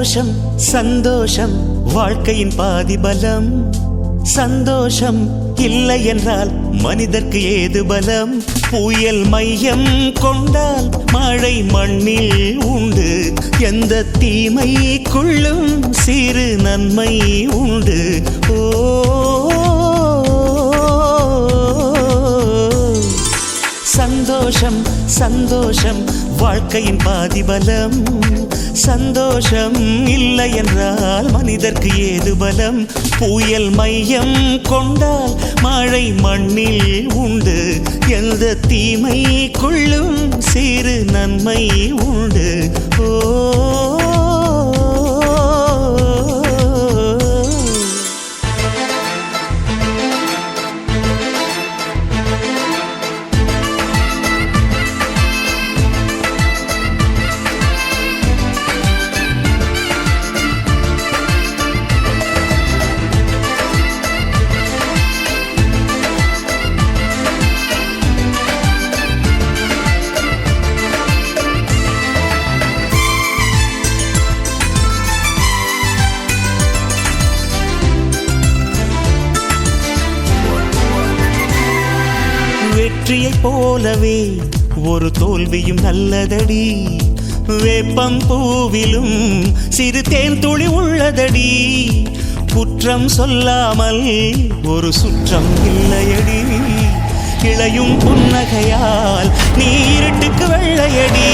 சந்தோஷம் சந்தோஷம் வாழ்க்கையின் பாதிபலம். சந்தோஷம் இல்லை என்றால் மனிதர்க்கு ஏது பலம்? புயல் மையம் கொண்டால் மழை மண்ணில் உண்டு. எந்த தீமைக்குள்ளும் சிறு நன்மை உண்டு. ஓ சந்தோஷம் சந்தோஷம் வாழ்க்கையின் பாதிபலம். சந்தோஷம் இல்லை என்றால் மனிதர்க்கு ஏது பலம்? புயல் மையம் கொண்டால் மழை மண்ணில் உண்டு. எந்த தீமைக்குள்ளும் சிறு நன்மை உண்டு. ஓ வெற்றியை போலவே ஒரு தோல்வியும் நல்லதடி. வேப்பம் பூவிலும் சிறு தேன் துளி உள்ளதடி. குற்றம் சொல்லாமல் ஒரு சுற்றம் இல்லையடி. இளையும் புன்னகையால் நீ இருட்டுக்கு வெள்ளையடி.